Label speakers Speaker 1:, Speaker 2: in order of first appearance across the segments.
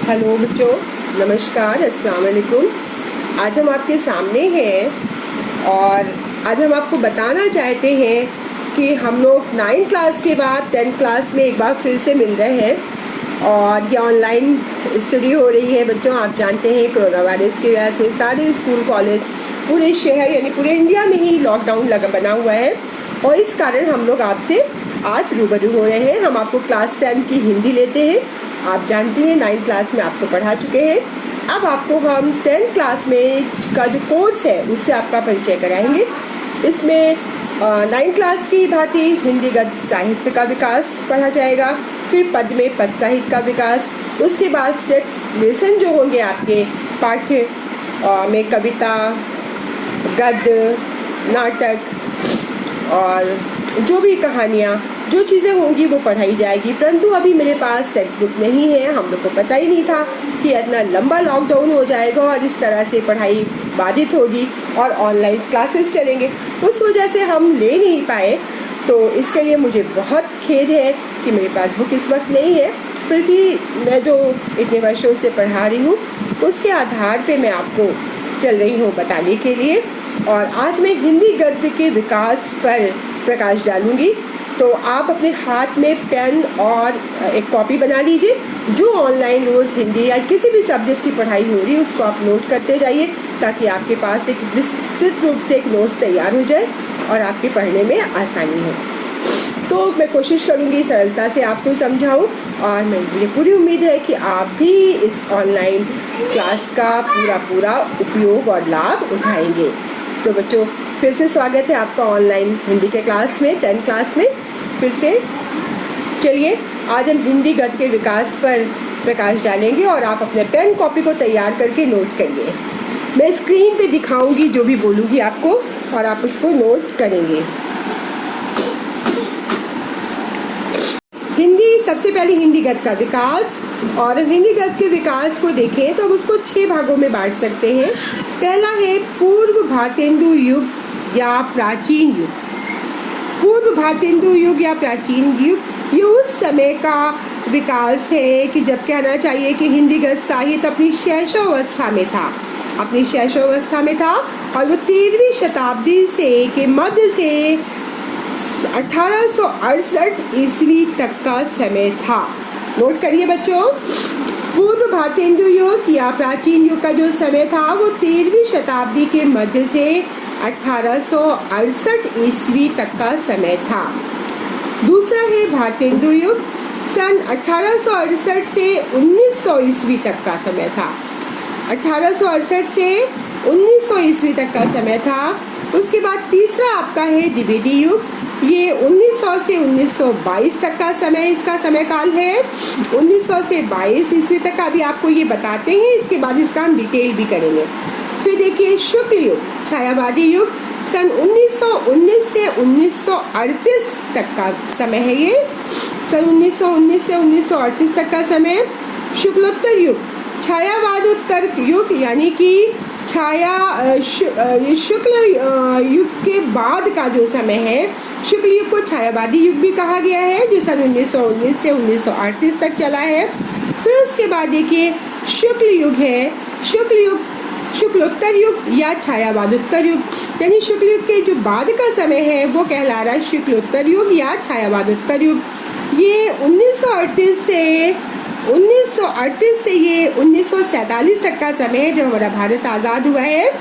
Speaker 1: Hello बच्चों, नमस्कार, अस्सलाम वालेकुम। आज हम आपके सामने हैं और आज हम आपको बताना चाहते हैं कि हम लोग 9th क्लास के बाद 10th क्लास में एक बार फिर से मिल रहे हैं और ये ऑनलाइन स्टडी हो रही है। बच्चों, आप जानते हैं कोरोना वायरस की वजह से सारे स्कूल कॉलेज पूरे शहर यानी पूरे इंडिया में ही लॉकडाउन बना हुआ है और इस कारण हम लोग आपसे आज रूबरू हो रहे हैं। हम आपको क्लास 10 की हिंदी लेते हैं। आप जानते हैं 9th क्लास में आपको पढ़ा चुके हैं। अब आपको हम 10th क्लास में का जो कोर्स है उससे आपका परिचय कराएंगे। इसमें 9th क्लास की भांति हिंदी गद्य साहित्य का विकास पढ़ा जाएगा, फिर पद में पद साहित्य का विकास, उसके बाद टेक्स्ट लेसन जो होंगे आपके पाठ्य में कविता, गद्य, नाटक और जो भी कहानियाँ जो चीज़ें होंगी वो पढ़ाई जाएगी। परंतु अभी मेरे पास टेक्स्ट बुक नहीं है। हम लोग को पता ही नहीं था कि इतना लंबा लॉकडाउन हो जाएगा और इस तरह से पढ़ाई बाधित होगी और ऑनलाइन क्लासेस चलेंगे। उस वजह से हम ले नहीं पाए, तो इसके लिए मुझे बहुत खेद है कि मेरे पास बुक इस वक्त नहीं है। फिर भी मैं जो इतने वर्षों से पढ़ा रही हूँ उसके आधार पे मैं आपको चल रही हूँ बताने के लिए। और आज मैं हिंदी गद्य के विकास पर प्रकाश डालूंगी। तो आप अपने हाथ में पेन और एक कॉपी बना लीजिए। जो ऑनलाइन रोज़ हिंदी या किसी भी सब्जेक्ट की पढ़ाई हो रही है उसको आप नोट करते जाइए, ताकि आपके पास एक विस्तृत रूप से एक नोट्स तैयार हो जाए और आपके पढ़ने में आसानी हो। तो मैं कोशिश करूँगी सरलता से आपको समझाऊँ और मुझे पूरी उम्मीद है कि आप भी इस ऑनलाइन क्लास का पूरा उपयोग और लाभ उठाएंगे। तो बच्चों, फिर से स्वागत है आपका ऑनलाइन हिंदी के क्लास में 10th क्लास में फिर से। चलिए, आज हम हिंदी गद्य के विकास पर प्रकाश डालेंगे और आप अपने पेन कॉपी को तैयार करके नोट करिए। मैं स्क्रीन पे दिखाऊंगी जो भी बोलूँगी आपको और आप उसको नोट करेंगे। सबसे पहले हिंदी गद्य का विकास। और हिंदी गद्य के विकास को देखें तो हम उसको 6 भागों में बांट सकते हैं। पहला है पूर्व भारतेंदु युग या प्राचीन युग। पूर्व भारतेंदु युग या प्राचीन युग ये उस समय का विकास है कि जब कहना चाहिए कि हिंदी गद्य साहित्य अपनी शैशवावस्था में था, और वो 13वीं शताब्दी से के मध्य से 1868 ईस्वी तक का समय था। नोट करिए बच्चों, पूर्व भारतेंदु युग या प्राचीन युग का जो समय था वो 13वीं शताब्दी के मध्य से 1868 ईस्वी तक का समय था। दूसरा है भारतेंदु युग, सन 1868 से 1900 ईस्वी तक का समय था। 1868 से 1900 ईस्वी तक का समय था। उसके बाद तीसरा आपका है द्विवेदी युग, ये 1900 से 1922 तक का समय इसका समय काल है। 1900 से 22 ईस्वी तक का अभी आपको ये बताते हैं, इसके बाद इसका हम डिटेल भी करेंगे। फिर देखिए शुक्ल युग, छायावादी युग, सन 1919 से 1938 तक का समय है ये। सन 1919 से 1938 तक का समय। शुक्लोत्तर युग, छायावादोत्तर युग यानी कि शुक्ल युग के बाद का जो समय है, शुक्ल युग को छायावादी युग भी कहा गया है, जो सन 1919 से 1938 तक चला है। फिर उसके बाद देखिए शुक्ल युग है, शुक्लोत्तर युग या छायावादोत्तर युग, यानी शुक्ल युग के जो बाद का समय है वो कहला रहा है शुक्लोत्तर युग या छायावादोत्तर युग। ये 1938 से ये 1947 तक का समय है, जब हमारा भारत आज़ाद हुआ है,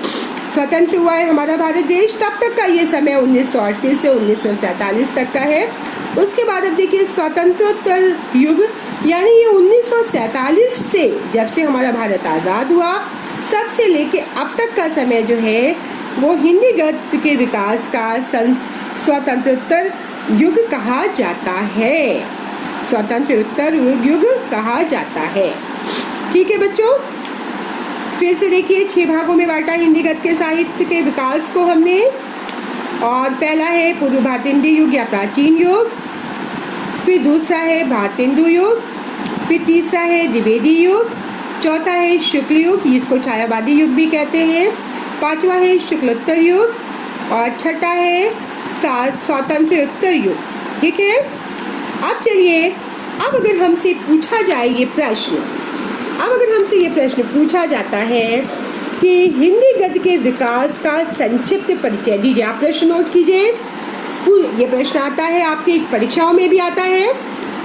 Speaker 1: स्वतंत्र हुआ है हमारा भारत देश, तब तक का ये समय 1938 से 1947 तक का है। उसके बाद अब देखिए स्वतंत्रोत्तर युग, यानी ये 1947 से जब से हमारा भारत आज़ाद हुआ सब से लेके अब तक का समय जो है वो हिंदी गद्य के विकास का स्वतंत्रोत्तर युग कहा जाता है। स्वतंत्रोत्तर युग कहा जाता है। ठीक है बच्चों, फिर से देखिए 6 भागों में बांटा हिंदी गद्य के साहित्य के विकास को हमने। और पहला है पूर्व भारतेंदु युग या प्राचीन युग, फिर दूसरा है भारतेंदु युग, फिर तीसरा है द्विवेदी युग, चौथा है शुक्ल युग, इसको छायावादी युग भी कहते हैं, पांचवा है शुक्लोत्तर युग और छठा है स्वातंत्रोत्तर युग। ठीक है। अब चलिए, अब अगर हमसे पूछा जाए ये प्रश्न अब अगर हमसे ये प्रश्न पूछा जाता है कि हिंदी गद्य के विकास का संक्षिप्त परिचय दीजिए। आप प्रश्न नोट कीजिए, ये प्रश्न आता है आपके परीक्षाओं में भी आता है।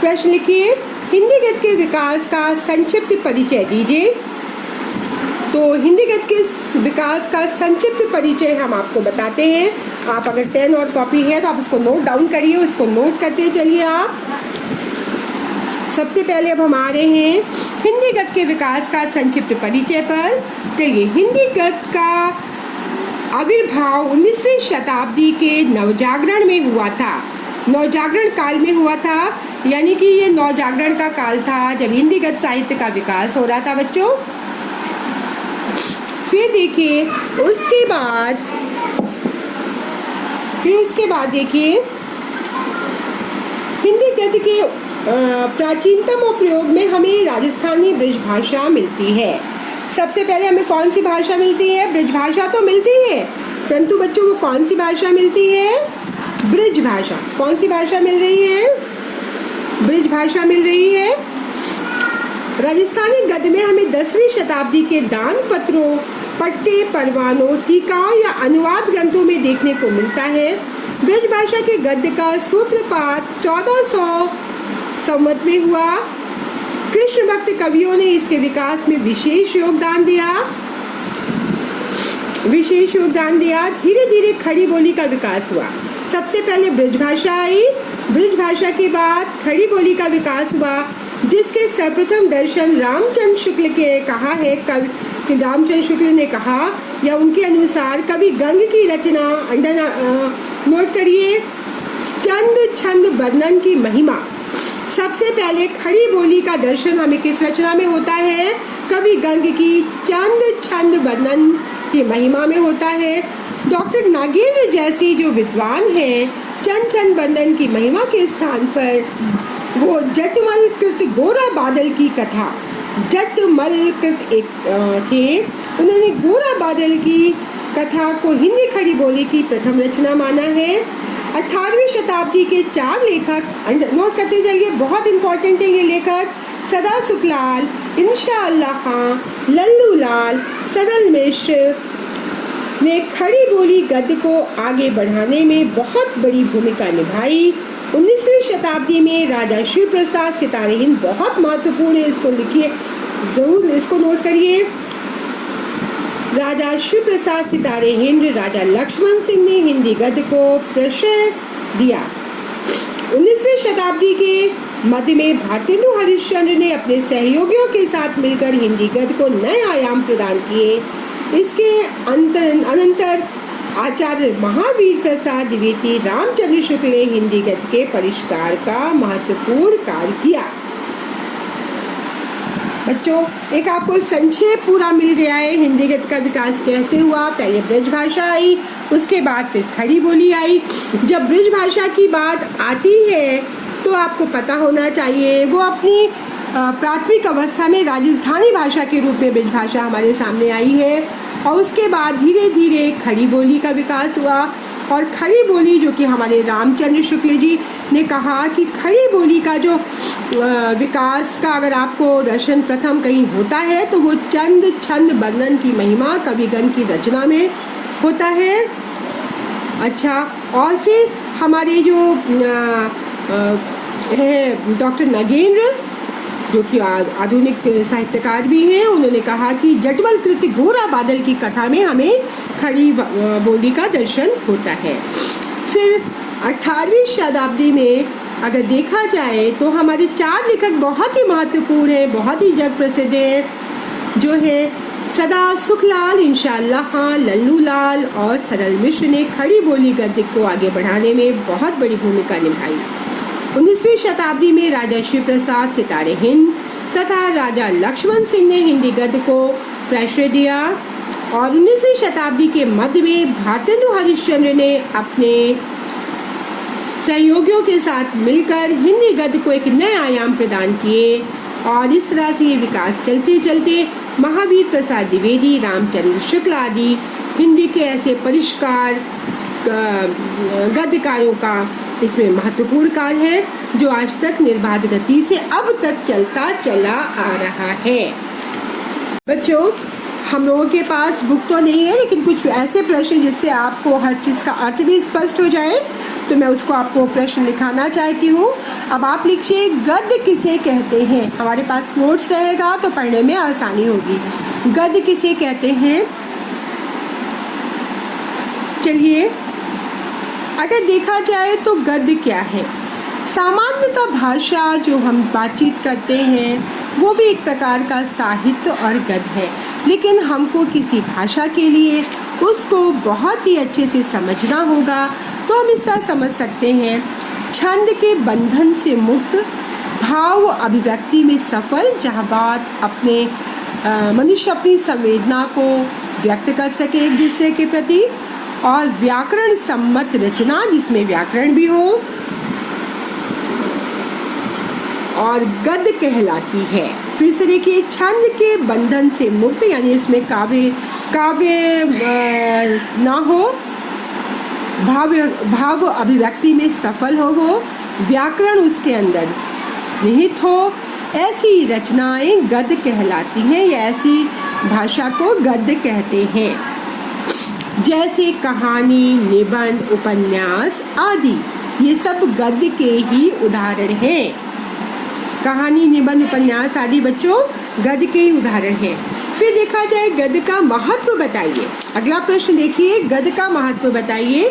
Speaker 1: प्रश्न लिखिए, हिंदी गद्य के विकास का संक्षिप्त परिचय दीजिए। तो हिंदी गद्य के विकास का संक्षिप्त परिचय हम आपको बताते हैं। आप अगर पेन और कॉपी है तो आप इसको नोट डाउन करिए, उसको नोट करते चलिए आप। सबसे पहले अब हम आ रहे हैं हिंदी गद्य के विकास का संक्षिप्त परिचय पर। चलिए, हिंदी गद्य का आविर्भाव 19वीं शताब्दी के नवजागरण में हुआ था। नवजागरण काल में हुआ था, यानी कि ये नवजागरण का काल था जब हिंदी गद्य साहित्य का विकास हो रहा था बच्चों। फिर देखिए उसके बाद देखिए हिंदी गद्य के प्राचीनतम प्रयोग में हमें राजस्थानी ब्रज भाषा मिलती है। सबसे पहले हमें कौन सी भाषा मिलती है? ब्रज भाषा तो मिलती है, परंतु बच्चों वो कौन सी भाषा मिलती है? ब्रज भाषा। कौन सी भाषा मिल रही है? ब्रज भाषा मिल रही है। राजस्थानी गद्य में हमें 10वीं शताब्दी के दान पत्रों, पट्टे, परवानों, टीकाओं या अनुवाद ग्रंथों में देखने को मिलता है। ब्रज भाषा के गद्य का सूत्रपात 1400 संवत में हुआ। कृष्ण भक्त कवियों ने इसके विकास में विशेष योगदान दिया। धीरे धीरे खड़ी बोली का विकास हुआ। सबसे पहले ब्रज भाषा आई, ब्रज भाषा के बाद खड़ी बोली का विकास हुआ, जिसके सर्वप्रथम दर्शन रामचंद्र शुक्ल के कहा है। रामचंद्र शुक्ल ने कहा या उनके अनुसार कवि गंग की रचना नोट करिए, चंद छंद वर्णन की महिमा। सबसे पहले खड़ी बोली का दर्शन हमें किस रचना में होता है? कवि गंग की चंद छंद वर्णन की महिमा में होता है। डॉक्टर नागेंद्र जैसी जो विद्वान हैं, चंद छंद वर्णन की महिमा के स्थान पर वो जटमल कृत गोरा बादल की कथा, जटमल कृत एक थे, उन्होंने गोरा बादल की कथा को हिंदी खड़ी बोली की प्रथम रचना माना है। 18वीं शताब्दी के 4 लेखक नोट करते जाइए, बहुत इंपॉर्टेंट है ये लेखक, सदा सुखलाल, इंशा अल्लाह खां, लल्लू लाल, सदल मिश्र ने खड़ी बोली गद्य को आगे बढ़ाने में बहुत बड़ी भूमिका निभाई। 19वीं शताब्दी में राजा शिव प्रसाद सितारे हिंद बहुत महत्वपूर्ण है, इसको लिखिए, जरूर इसको नोट करिए। राजा शिव प्रसाद सितारे हिंद राजा लक्ष्मण सिंह ने हिंदी गद्य को प्रश्रय दिया। 19वीं शताब्दी के मध्य में भारतेंदु हरिश्चंद्र ने अपने सहयोगियों के साथ मिलकर हिंदी गद्य को नए आयाम प्रदान किए। इसके अनंतर आचार्य महावीर प्रसाद द्विवेदी, रामचंद्र शुक्ल ने हिंदी गद्य के परिष्कार का महत्वपूर्ण कार्य किया। बच्चों, एक आपको संक्षेप पूरा मिल गया है हिंदी गद्य का विकास कैसे हुआ। पहले ब्रज भाषा आई, उसके बाद फिर खड़ी बोली आई। जब ब्रज भाषा की बात आती है तो आपको पता होना चाहिए वो अपनी प्राथमिक अवस्था में राजस्थानी भाषा के रूप में ब्रज भाषा हमारे सामने आई है, और उसके बाद धीरे धीरे खड़ी बोली का विकास हुआ। और खड़ी बोली जो कि हमारे रामचंद्र शुक्ल जी ने कहा कि खड़ी बोली का जो विकास का अगर आपको दर्शन प्रथम कहीं होता है तो वो चंद छंद वर्णन की महिमा कविगण की रचना में होता है। अच्छा, और फिर हमारे जो है डॉक्टर नागेंद्र जो कि आधुनिक साहित्यकार भी हैं, उन्होंने कहा कि जटमल कृत गोरा बादल की कथा में हमें खड़ी बोली का दर्शन होता है। फिर 18वीं शताब्दी में अगर देखा जाए तो हमारे 4 लेखक बहुत ही महत्वपूर्ण हैं, बहुत ही जग प्रसिद्ध हैं, जो है सदा सुखलाल, इंशा अल्लाह खां, लल्लू लाल और सरल मिश्र ने खड़ी बोली गद्य को आगे बढ़ाने में बहुत बड़ी भूमिका निभाई। 19वीं शताब्दी में राजा शिव प्रसाद सितारे हिंद तथा राजा लक्ष्मण सिंह ने हिंदी गद्य को प्रश्रय दिया, और 19वीं शताब्दी के मध्य में भारतेंदु हरिश्चंद्र ने अपने सहयोगियों के साथ मिलकर हिंदी गद्य को एक नए आयाम प्रदान किए, और इस तरह से ये विकास चलते चलते महावीर प्रसाद द्विवेदी, रामचंद्र शुक्ल आदि हिंदी के ऐसे परिष्कार गद्यकारों का इसमें महत्वपूर्ण कार्य है जो आज तक निर्बाध गति से अब तक चलता चला आ रहा है। बच्चों, हम लोगों के पास बुक तो नहीं है, लेकिन कुछ ऐसे प्रश्न जिससे आपको हर चीज़ का अर्थ भी स्पष्ट हो जाए, तो मैं उसको आपको प्रश्न लिखाना चाहती हूँ। अब आप लिखिए, गद्य किसे कहते हैं। हमारे पास नोट्स रहेगा तो पढ़ने में आसानी होगी। गद्य किसे कहते हैं? चलिए, अगर देखा जाए तो गद्य क्या है? सामान्यतः भाषा जो हम बातचीत करते हैं वो भी एक प्रकार का साहित्य और गद्य है, लेकिन हमको किसी भाषा के लिए उसको बहुत ही अच्छे से समझना होगा। तो हम इस तरह समझ सकते हैं, छंद के बंधन से मुक्त, भाव अभिव्यक्ति में सफल, जहाँ बात अपने मनुष्य अपनी संवेदना को व्यक्त कर सके एक दूसरे के प्रति, और व्याकरण सम्मत रचना जिसमें व्याकरण भी हो, और गद्य कहलाती है। फिर से देखिए, छंद के बंधन से मुक्त, यानी इसमें काव्य ना हो, भाव अभिव्यक्ति में सफल हो, व्याकरण उसके अंदर निहित हो, ऐसी रचनाएं गद्य कहलाती हैं, या ऐसी भाषा को गद्य कहते हैं। जैसे कहानी, निबंध, उपन्यास आदि, ये सब गद्य के ही उदाहरण हैं। कहानी, निबंध, उपन्यास आदि बच्चों गद्य के ही उदाहरण हैं। फिर देखा जाए, गद्य का महत्व बताइए। अगला प्रश्न देखिए, गद्य का महत्व बताइए।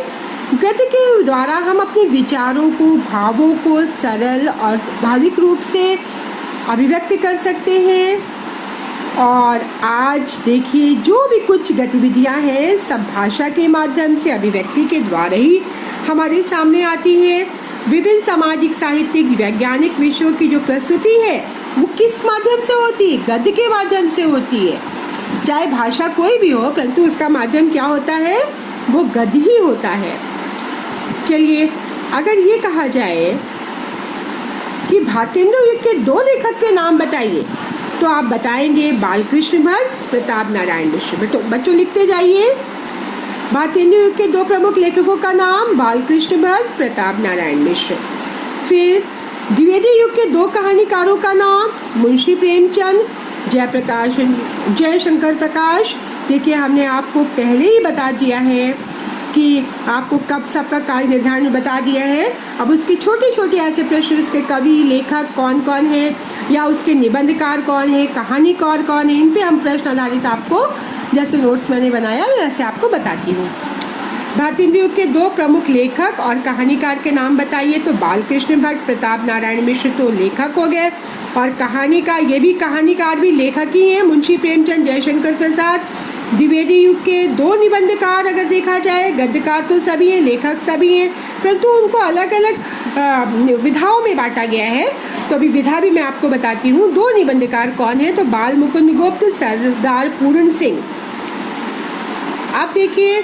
Speaker 1: गद्य के द्वारा हम अपने विचारों को, भावों को सरल और स्वाभाविक रूप से अभिव्यक्त कर सकते हैं। और आज देखिए, जो भी कुछ गतिविधियां हैं सब भाषा के माध्यम से, अभिव्यक्ति के द्वारा ही हमारे सामने आती है। विभिन्न सामाजिक, साहित्यिक, वैज्ञानिक विषयों की जो प्रस्तुति है वो किस माध्यम से होती है? गद्य के माध्यम से होती है। चाहे भाषा कोई भी हो, परंतु उसका माध्यम क्या होता है? वो गद्य ही होता है। चलिए, अगर ये कहा जाए कि भारतेंदु युग के 2 लेखक के नाम बताइए, तो आप बताएंगे बालकृष्ण भट्ट, प्रताप नारायण मिश्र। तो बच्चों लिखते जाइए, भारतेंदु युग के 2 प्रमुख लेखकों का नाम बालकृष्ण भट्ट, प्रताप नारायण मिश्र। फिर द्विवेदी युग के 2 कहानीकारों का नाम मुंशी प्रेमचंद, जयशंकर प्रकाश। देखिए, हमने आपको पहले ही बता दिया है कि आपको कब सबका काल निर्धारण बता दिया है। अब उसके छोटे छोटे ऐसे प्रश्न, उसके कवि, लेखक कौन कौन है, या उसके निबंधकार कौन है, कहानीकार कौन है, इन पे हम प्रश्न आधारित आपको, जैसे नोट्स मैंने बनाया वैसे आपको बताती हूँ। भारतेंदु युग के 2 प्रमुख लेखक और कहानीकार के नाम बताइए, तो बालकृष्ण भट्ट, प्रताप नारायण मिश्र तो लेखक हो गए, और कहानीकार, ये भी कहानीकार भी लेखक ही हैं, मुंशी प्रेमचंद, जयशंकर प्रसाद। द्विवेदी युग के 2 निबंधकार अगर देखा जाए, गद्यकार तो सभी हैं, लेखक सभी हैं, परंतु उनको अलग अलग विधाओं में बांटा गया है। तो अभी विधा भी मैं आपको बताती हूँ। 2 निबंधकार कौन है? तो बाल मुकुंद गुप्त, सरदार पूर्ण सिंह। आप देखिए,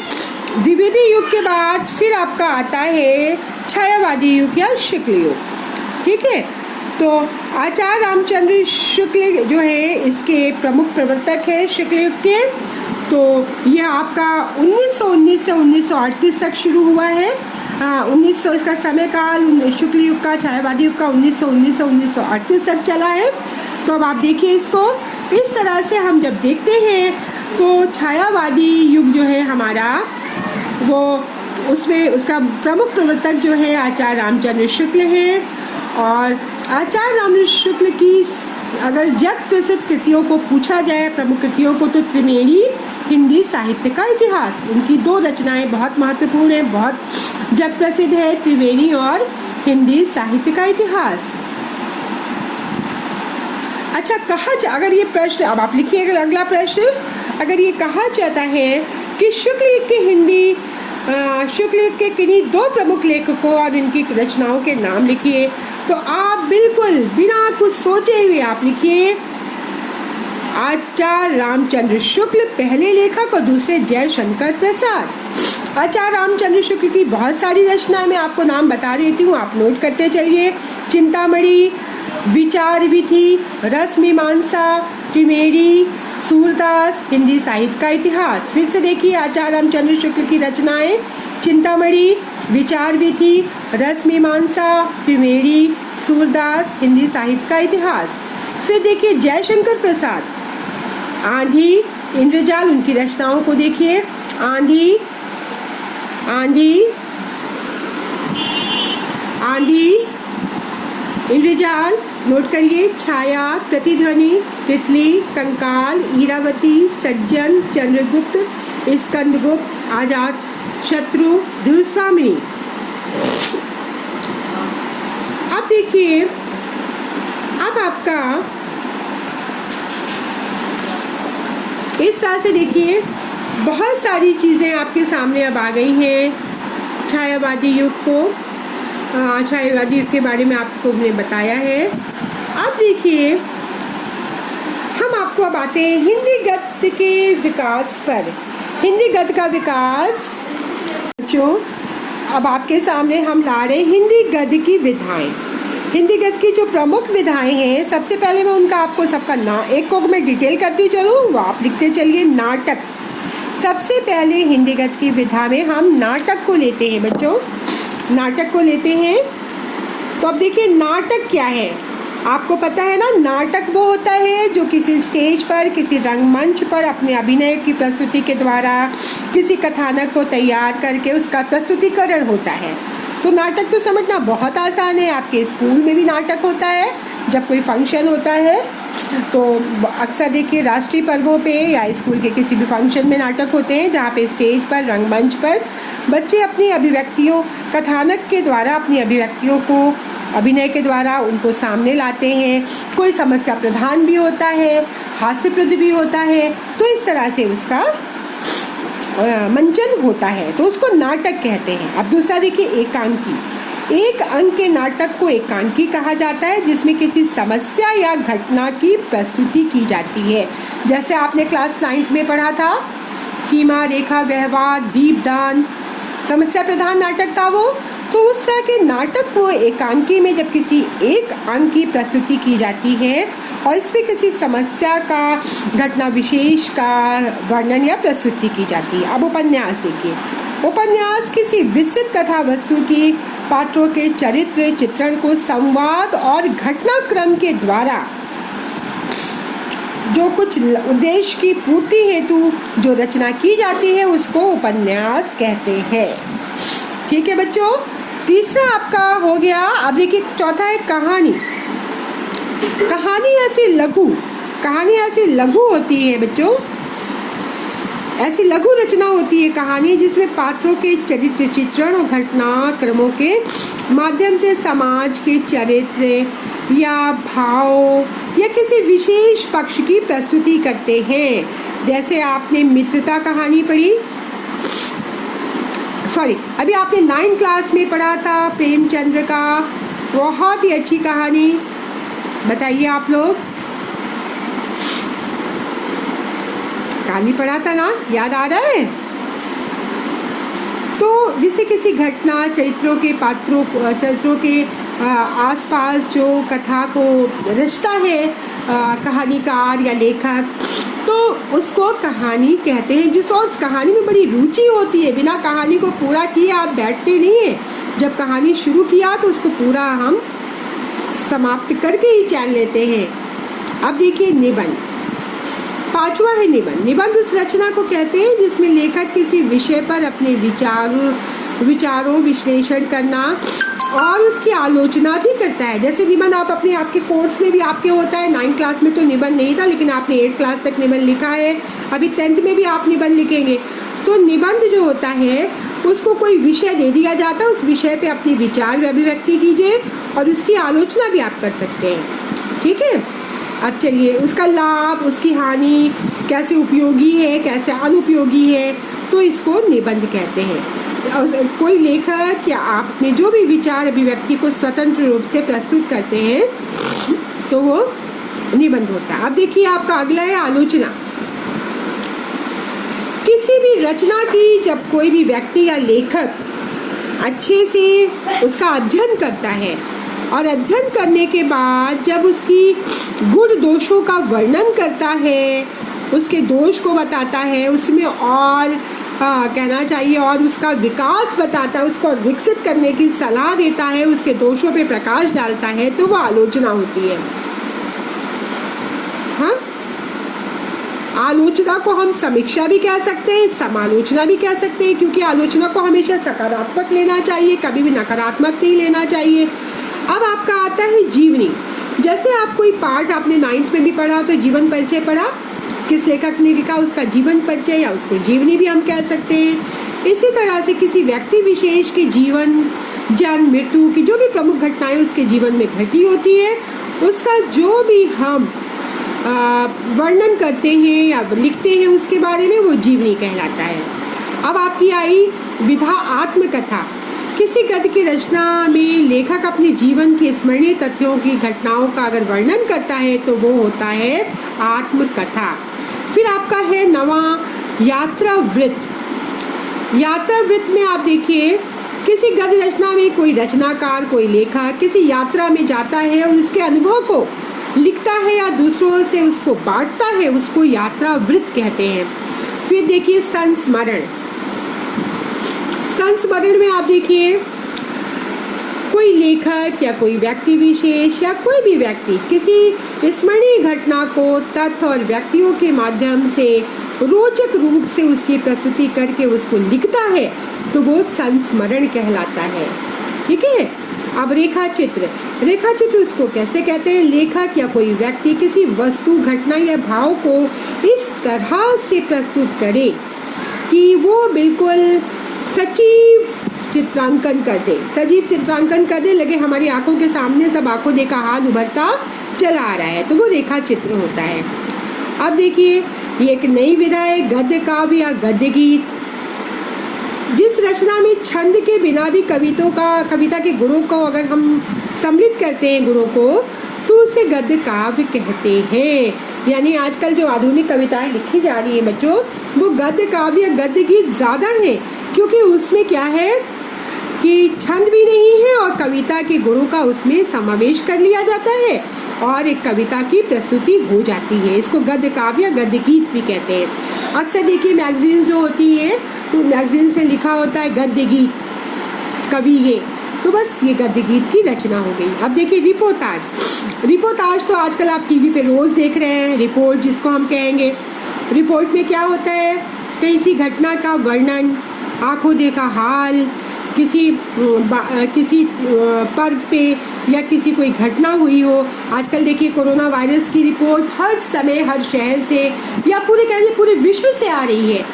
Speaker 1: द्विवेदी युग के बाद फिर आपका आता है छायावादी युग या शुक्ल युग। ठीक है, तो आचार्य रामचंद्र शुक्ल जो है इसके प्रमुख प्रवर्तक है शुक्ल युग के। तो यह आपका 1919 से 1938 तक शुरू हुआ है। 1900 इसका समय काल, शुक्ल युग का, छायावादी युग का 1919 से 1938 तक चला है। तो अब आप देखिए इसको, इस तरह से हम जब देखते हैं तो छायावादी युग जो है हमारा, वो उसमें उसका प्रमुख प्रवर्तक जो है आचार्य रामचंद्र शुक्ल है। और आचार्य रामचंद्र शुक्ल की अगर जग प्रसिद्ध कृतियों को पूछा जाए, प्रमुख कृतियों को, तो त्रिवेणी हिंदी साहित्य का इतिहास, उनकी 2 रचनाएं बहुत महत्वपूर्ण है, बहुत जग प्रसिद्ध है, त्रिवेणी और हिंदी साहित्य का इतिहास। अच्छा, अगर ये प्रश्न, अब आप लिखिएगा अगला प्रश्न, अगर ये कहा जाता है कि शुक्ल युग के किन्हीं 2 प्रमुख लेखकों और इनकी रचनाओं के नाम लिखिए, तो आप बिल्कुल बिना कुछ सोचे हुए आप लिखिए आचार्य रामचंद्र शुक्ल पहले लेखक और दूसरे जयशंकर प्रसाद। आचार्य रामचंद्र शुक्ल की बहुत सारी रचनाएं मैं आपको नाम बता देती हूँ, आप नोट करते चलिए। चिंतामणि, विचार विधि, रस मीमांसा, त्रिवेणी, सूरदास, हिंदी साहित्य का इतिहास। फिर से देखिए, आचार्य रामचंद्र शुक्ल की रचनाएं चिंतामणि, विचार विधि, रस मीमांसा, त्रिवेणी, सूरदास, हिंदी साहित्य का इतिहास। फिर देखिए जयशंकर प्रसाद, आंधी, इंद्रजाल, उनकी रचनाओं को देखिए। आंधी, आंधी, आंधी, इंद्रजाल, नोट करिए। छाया, प्रतिध्वनि, तितली, कंकाल, ईरावती, सज्जन, चंद्रगुप्त, स्कंदगुप्त, आजाद शत्रु, ध्रुवस्वामिनी। अब देखिए, अब आपका इस तरह से देखिए बहुत सारी चीज़ें आपके सामने अब आ गई हैं। छायावादी युग को, छायावादी युग के बारे में आपको हमने बताया है। अब देखिए हम आपको अब आते हैं हिंदी गद्य के विकास पर। हिंदी गद्य का विकास जो अब आपके सामने हम ला रहे हैं हिंदी गद्य की विधाएं। हिंदी गद्य की जो प्रमुख विधाएं हैं, सबसे पहले मैं उनका आपको सबका एक को मैं डिटेल करती चलूँ, वो आप लिखते चलिए। नाटक, सबसे पहले हिंदी गद्य की विधा में हम नाटक को लेते हैं बच्चों, नाटक को लेते हैं। तो अब देखिए नाटक क्या है, आपको पता है ना, नाटक वो होता है जो किसी स्टेज पर, किसी रंगमंच पर अपने अभिनय की प्रस्तुति के द्वारा किसी कथानक को तैयार करके उसका प्रस्तुतिकरण होता है। तो नाटक तो समझना बहुत आसान है। आपके स्कूल में भी नाटक होता है, जब कोई फंक्शन होता है तो अक्सर देखिए राष्ट्रीय पर्वों पे या स्कूल के किसी भी फंक्शन में नाटक होते हैं, जहाँ पे स्टेज पर, रंगमंच पर बच्चे अपनी अभिव्यक्तियों, कथानक के द्वारा अपनी अभिव्यक्तियों को अभिनय के द्वारा उनको सामने लाते हैं। कोई समस्या प्रधान भी होता है, हास्यप्रद भी होता है, तो इस तरह से उसका मंचन होता है, तो उसको नाटक कहते हैं। अब दूसरा देखिए एकांकी। एक अंक के नाटक को एकांकी कहा जाता है, जिसमें किसी समस्या या घटना की प्रस्तुति की जाती है। जैसे आपने क्लास 9th में पढ़ा था, सीमा रेखा व्यवहार, दीपदान, समस्या प्रधान नाटक था वो। तो उस तरह के नाटक को एकांकी में जब किसी एक अंक की प्रस्तुति की जाती है और इसमें किसी समस्या का, घटना विशेष का वर्णन या प्रस्तुति की जाती है। अब उपन्यास देखिए, उपन्यास किसी विस्तृत कथा वस्तु की पात्रों के चरित्र चित्रण को संवाद और घटनाक्रम के द्वारा जो कुछ उद्देश्य की पूर्ति हेतु जो रचना की जाती है उसको उपन्यास कहते हैं। ठीक है बच्चों, तीसरा आपका हो गया। अब देखिए चौथा है कहानी। कहानी ऐसी लघु होती है बच्चों, ऐसी लघु रचना होती है कहानी जिसमें पात्रों के चरित्र चित्रण और घटनाक्रमों के माध्यम से समाज के चरित्र या भाव या किसी विशेष पक्ष की प्रस्तुति करते हैं। जैसे आपने मित्रता कहानी पढ़ी, अभी आपने 9th क्लास में पढ़ा था प्रेमचंद्र का, बहुत ही अच्छी कहानी। बताइए आप लोग, कहानी पढ़ा था ना, याद आ रहा है? तो जिसे किसी घटना, चरित्रों के आसपास जो कथा को रचता है कहानीकार या लेखक, तो उसको कहानी कहते हैं। जिस और उस कहानी में बड़ी रुचि होती है, बिना कहानी को पूरा किए आप बैठते नहीं हैं। जब कहानी शुरू किया तो उसको पूरा हम समाप्त करके ही चैन लेते हैं। अब देखिए निबंध, पांचवा है निबंध। निबंध उस रचना को कहते हैं जिसमें लेखक किसी विषय पर अपने विचारों विश्लेषण करना और उसकी आलोचना भी करता है। जैसे निबंध आप आपके कोर्स में भी आपके होता है। 9th क्लास में तो निबंध नहीं था, लेकिन आपने 8th क्लास तक निबंध लिखा है, अभी 10th में भी आप निबंध लिखेंगे। तो निबंध जो होता है उसको कोई विषय दे दिया जाता है, उस विषय पे अपनी विचार अभिव्यक्ति कीजिए और उसकी आलोचना भी आप कर सकते हैं। ठीक है, अब चलिए उसका लाभ, उसकी हानि, कैसे उपयोगी है, कैसे अनुपयोगी है, तो इसको निबंध कहते हैं। कोई लेखक या आपने जो भी विचार अभिव्यक्ति को स्वतंत्र रूप से प्रस्तुत करते हैं तो वो निबंध होता है। अब देखिए आपका अगला है आलोचना। किसी भी रचना की जब कोई भी व्यक्ति या लेखक अच्छे से उसका अध्ययन करता है और अध्ययन करने के बाद जब उसकी गुण दोषों का वर्णन करता है, उसके दोष को बताता है, उसमें और कहना चाहिए और उसका विकास बताता है, उसको विकसित करने की सलाह देता है, उसके दोषों पे प्रकाश डालता है, तो वो आलोचना होती है। हाँ, आलोचना को हम समीक्षा भी कह सकते हैं, समालोचना भी कह सकते हैं, क्योंकि आलोचना को हमेशा सकारात्मक लेना चाहिए, कभी भी नकारात्मक नहीं लेना चाहिए। अब आपका आता है जीवनी। जैसे आप कोई पाठ आपने 9th में भी पढ़ा तो जीवन परिचय पढ़ा, किस लेखक ने लिखा उसका जीवन परिचय या उसको जीवनी भी हम कह सकते हैं। इसी तरह से किसी व्यक्ति विशेष के जीवन, जन्म, मृत्यु की जो भी प्रमुख घटनाएं उसके जीवन में घटी होती है, उसका जो भी हम वर्णन करते हैं या लिखते हैं उसके बारे में, वो जीवनी कहलाता है। अब आपकी आई विधा आत्मकथा। किसी गद्य की रचना में लेखक अपने जीवन के स्मरणीय तथ्यों की घटनाओं का अगर वर्णन करता है तो वो होता है आत्मकथा। फिर आपका है नवा यात्रा वृत्त। यात्रा वृत्त में आप देखिए, किसी गद्य रचना में कोई रचनाकार, कोई लेखक किसी यात्रा में जाता है और उसके अनुभव को लिखता है या दूसरों से उसको बांटता है, उसको यात्रा वृत्त कहते हैं। फिर देखिए संस्मरण। संस्मरण में आप देखिए, कोई लेखक या कोई व्यक्ति विशेष या कोई भी व्यक्ति किसी स्मरणीय घटना को तथ्य और व्यक्तियों के माध्यम से रोचक रूप से उसकी प्रस्तुति करके उसको लिखता है तो वो संस्मरण कहलाता है। ठीक है। अब रेखा चित्र। रेखा चित्र उसको कैसे कहते हैं? लेखक या कोई व्यक्ति किसी वस्तु, घटना या भाव को इस तरह से प्रस्तुत करे कि वो बिल्कुल सजीव चित्रांकन कर दे, सजीव चित्रांकन करने लगे, हमारी आंखों के सामने सब आंखों देखा हाल उभरता चला आ रहा है, तो वो रेखा चित्र होता है। अब देखिए, ये एक नई विधा है, गद्य काव्य या गद्य गीत। जिस रचना में छंद के बिना भी कविता के गुणों को अगर हम सम्मिलित करते हैं गुणों को, तो उसे गद्य काव्य कहते हैं। यानी आजकल जो आधुनिक कविताएं लिखी जा रही है बच्चों, वो गद्य काव्य या गद्य गीत ज़्यादा है, क्योंकि उसमें क्या है कि छंद भी नहीं है और कविता के गुणों का उसमें समावेश कर लिया जाता है और एक कविता की प्रस्तुति हो जाती है। इसको गद्य काव्य या गद्य गीत भी कहते हैं। अक्सर देखिए मैगजीन्स जो होती है तो मैगजीन्स में लिखा होता है गद्य गीत कवि ये, तो बस ये गद्य गीत की रचना हो गई। अब देखिए रिपोर्टाज। रिपोर्टाज तो आजकल आप टीवी पे रोज़ देख रहे हैं, रिपोर्ट जिसको हम कहेंगे। रिपोर्ट में क्या होता है? किसी घटना का वर्णन, आंखों देखा हाल, किसी पर्व पे या किसी कोई घटना हुई हो। आजकल देखिए कोरोना वायरस की रिपोर्ट हर समय हर शहर से या पूरे विश्व से आ रही है।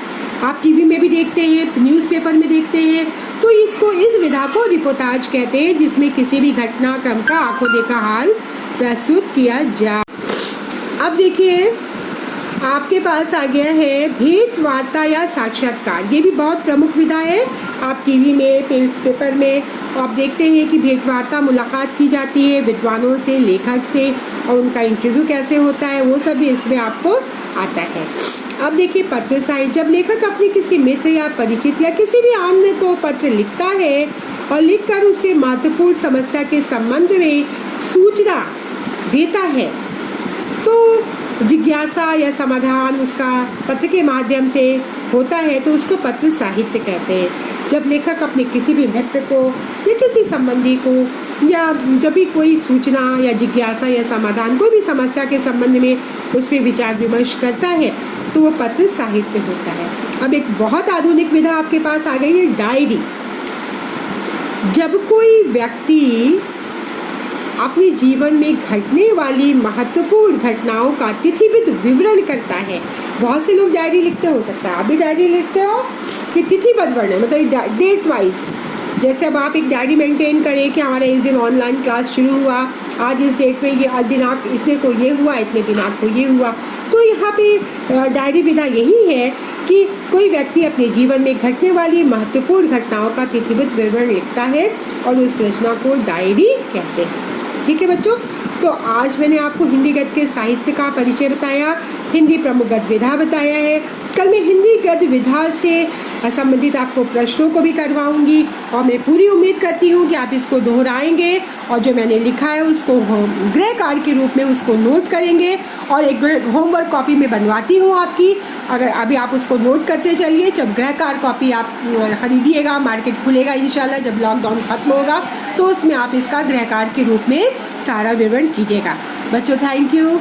Speaker 1: आप टीवी में भी देखते हैं, न्यूज़पेपर में देखते हैं। तो इस विधा को रिपोर्टाज कहते हैं, जिसमें किसी भी घटनाक्रम का आंखों देखा हाल प्रस्तुत किया जाए। अब देखिए आपके पास आ गया है भेंट वार्ता या साक्षात्कार। ये भी बहुत प्रमुख विधा है। आप टीवी में, पेपर में आप देखते हैं कि भेंट वार्ता मुलाकात की जाती है विद्वानों से, लेखक से, और उनका इंटरव्यू कैसे होता है वो सब भी इसमें आपको आता है। अब देखिए पत्र साहित्य। जब लेखक अपने किसी मित्र या परिचित या किसी भी अन्य को पत्र लिखता है और लिखकर उसे महत्वपूर्ण समस्या के संबंध में सूचना देता है, तो जिज्ञासा या समाधान उसका पत्र के माध्यम से होता है, तो उसको पत्र साहित्य कहते हैं। जब लेखक अपने किसी भी मित्र को या किसी संबंधी को या जब भी कोई सूचना या जिज्ञासा या समाधान, कोई भी समस्या के संबंध में उस पर विचार विमर्श करता है, तो वो पत्र साहित्य होता है। अब एक बहुत आधुनिक विधा आपके पास आ गई है, डायरी। जब कोई व्यक्ति अपने जीवन में घटने वाली महत्वपूर्ण घटनाओं का तिथिबद्ध विवरण करता है। बहुत से लोग डायरी लिखते, हो सकता है आप भी डायरी लिखते हो, कि तिथिबद्ध वर्णन मतलब डेट वाइज। जैसे अब आप एक डायरी मेंटेन करें कि हमारा इस दिन ऑनलाइन क्लास शुरू हुआ, आज इस डेट में ये दिनांक इतने को ये हुआ, इतने दिनांक को ये हुआ। तो यहाँ पे डायरी विधा यही है कि कोई व्यक्ति अपने जीवन में घटने वाली महत्वपूर्ण घटनाओं का तिथिबद्ध विवरण लिखता है और उस रचना को डायरी कहते हैं। ठीक है बच्चों, तो आज मैंने आपको हिंदी गद्य के साहित्य का परिचय बताया, हिंदी प्रमुख गद्य विधा बताया है। कल मैं हिंदी गद्य विधा से संबंधित आपको प्रश्नों को भी करवाऊंगी और मैं पूरी उम्मीद करती हूँ कि आप इसको दोहराएंगे और जो मैंने लिखा है उसको गृह कार्य के रूप में उसको नोट करेंगे। और एक होमवर्क कॉपी में बनवाती हूँ आपकी, अगर अभी आप उसको नोट करते चलिए। जब गृह कार्य कॉपी आप खरीदिएगा, मार्केट खुलेगा इंशाल्लाह जब लॉकडाउन खत्म होगा, तो उसमें आप इसका गृह कार्य के रूप में सारा विवरण कीजिएगा। बच्चों थैंक यू।